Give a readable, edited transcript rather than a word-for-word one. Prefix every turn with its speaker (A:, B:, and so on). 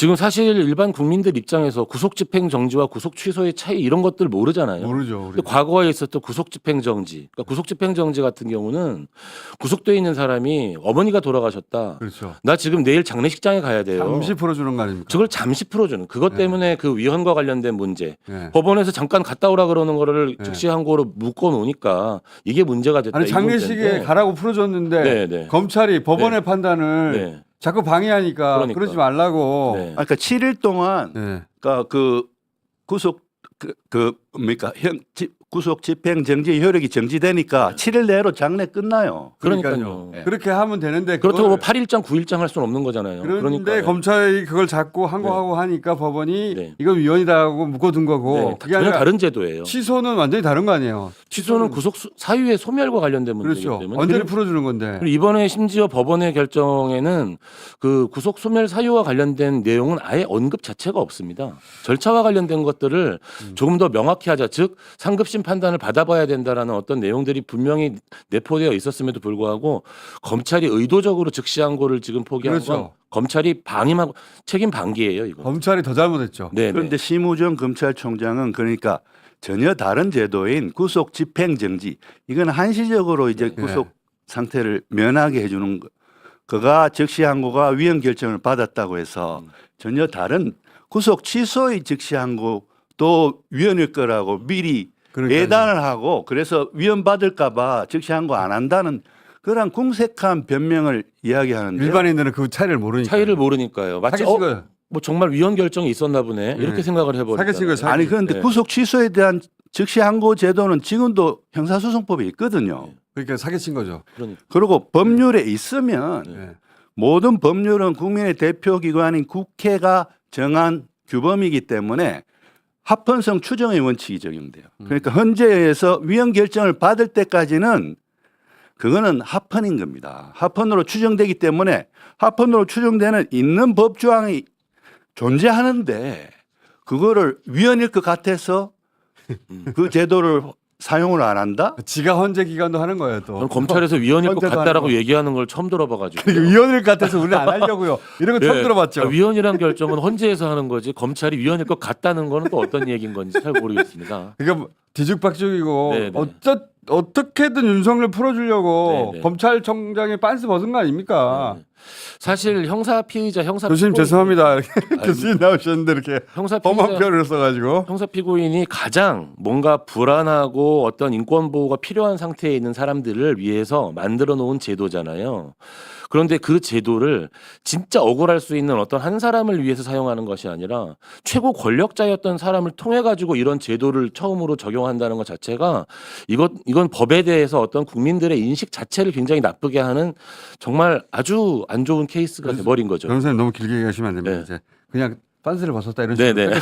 A: 지금 사실 일반 국민들 입장에서 구속 집행 정지와 구속 취소의 차이 이런 것들 모르잖아요.
B: 모르죠.
A: 근데 과거에 있었던 구속 집행 정지, 그러니까 구속 집행 정지 같은 경우는 구속돼 있는 사람이 어머니가 돌아가셨다.
B: 그렇죠.
A: 나 지금 내일 장례식장에 가야 돼요.
B: 잠시 풀어주는 거 아닙니까?
A: 저걸 잠시 풀어주는 그것 때문에 그 위헌과 관련된 문제.
B: 네.
A: 법원에서 잠깐 갔다 오라 그러는 거를
B: 네.
A: 즉시 항고로 묶어 놓으니까 이게 문제가 됐다.
B: 아니
A: 이
B: 장례식에
A: 문제인데.
B: 가라고 풀어줬는데
A: 네, 네.
B: 검찰이 법원의
A: 네.
B: 판단을
A: 네.
B: 자꾸 방해하니까
A: 그러니까.
B: 그러지 말라고.
A: 네.
C: 그러니까 7일 동안
B: 네.
C: 그러니까 그 구속 뭡니까 구속 집행 정지 효력이 정지되니까 7일 내로 장례 끝나요.
A: 그러니까요.
C: 네.
B: 그렇게 하면 되는데
A: 그렇다고 뭐
B: 그걸
A: 8일장, 9일장 할 수는 없는 거잖아요.
B: 그런데
A: 그러니까.
B: 검찰이 그걸 자꾸 항고하고 하니까 법원이
A: 네.
B: 이건 위헌이다 하고 묶어둔 거고
A: 네,
B: 그게
A: 전혀
B: 아니라
A: 다른 제도예요.
B: 취소는 완전히 다른 거 아니에요.
A: 취소는 구속 사유의 소멸과 관련된 문제이기
B: 그렇죠.
A: 때문에.
B: 언제를
A: 그리고
B: 풀어주는 건데.
A: 이번에 심지어 법원의 결정에는 그 구속 소멸 사유와 관련된 내용은 아예 언급 자체가 없습니다. 절차와 관련된 것들을 조금 더 명확히 하자. 즉 상급심 판단을 받아봐야 된다라는 어떤 내용들이 분명히 내포되어 있었음에도 불구하고 검찰이 의도적으로 즉시 항고를 지금 포기한 건
B: 그렇죠.
A: 검찰이 방임하고 책임 방기예요, 이거.
B: 검찰이 더 잘못했죠.
A: 네,
C: 그런데 심우정 검찰총장은 그러니까 전혀 다른 제도인 구속 집행 정지 이건 한시적으로 이제
B: 네.
C: 구속 상태를 면하게 해주는 그가 즉시 항고가 위헌 결정을 받았다고 해서 전혀 다른 구속 취소의 즉시 항고도 위헌일 거라고 미리
B: 그러니까요.
C: 예단을 하고 그래서 위헌 받을까봐 즉시 항고 안 한다는 그런 궁색한 변명을 이야기하는데
B: 일반인들은 그 차이를 모르니까.
A: 차이를 모르니까요. 마치
B: 사기친 거예요.
A: 뭐 정말 위헌 결정이 있었나 보네 이렇게
B: 네.
A: 생각을 해버리죠.
B: 사기친 거예요, 사기.
C: 아니 그런데
A: 네.
C: 구속 취소에 대한 즉시 항고 제도는 지금도 형사소송법에 있거든요.
B: 그러니까 사기친 거죠.
A: 그러니까.
C: 그리고 법률에 있으면
B: 네.
C: 모든 법률은 국민의 대표 기관인 국회가 정한 규범이기 때문에 합헌성 추정의 원칙이 적용돼요. 그러니까 헌재에서 위헌 결정을 받을 때까지는 그거는 합헌인 겁니다. 합헌으로 추정되기 때문에 합헌으로 추정되는 있는 법 조항이 존재하는데 그거를 위헌일 것 같아서 그 제도를 사용을 안 한다?
B: 지가 헌재 기관도 하는 거예요 또.
A: 저는 검찰에서 위헌일 것
B: 헌재도
A: 같다라고
B: 하는 거.
A: 얘기하는 걸 처음 들어봐가지고.
B: 그러니까 위헌일 것 같아서 우리는 안 하려고요. 이런 거 처음
A: 예.
B: 들어봤죠.
A: 아, 위헌이란 결정은 헌재에서 하는 거지 검찰이 위헌일 것 같다는 거는 또 어떤 얘기인 건지 잘 모르겠습니다.
B: 그러니까 뭐 뒤죽박죽이고
A: 네, 네.
B: 어떻게든 윤석열 풀어주려고
A: 네, 네.
B: 검찰총장이 빤스 벗은 거 아닙니까?
A: 사실 형사 피의자, 형사
B: 교수님
A: 피고인,
B: 죄송합니다. 이렇게 교수님 나오셨는데 이렇게
A: 형사
B: 험한
A: 피의자,
B: 표현을 써가지고
A: 형사 피고인이 가장 뭔가 불안하고 어떤 인권 보호가 필요한 상태에 있는 사람들을 위해서 만들어 놓은 제도잖아요. 그런데 그 제도를 진짜 억울할 수 있는 어떤 한 사람을 위해서 사용하는 것이 아니라 최고 권력자였던 사람을 통해 가지고 이런 제도를 처음으로 적용한다는 것 자체가 이건 법에 대해서 어떤 국민들의 인식 자체를 굉장히 나쁘게 하는 정말 아주 안 좋은 케이스가 돼버린 거죠.
B: 변호사님 너무 길게 얘기하시면 안 됩니다.
A: 네.
B: 이제 그냥 빤스를 벗었다 이런 식으로.
A: 네네.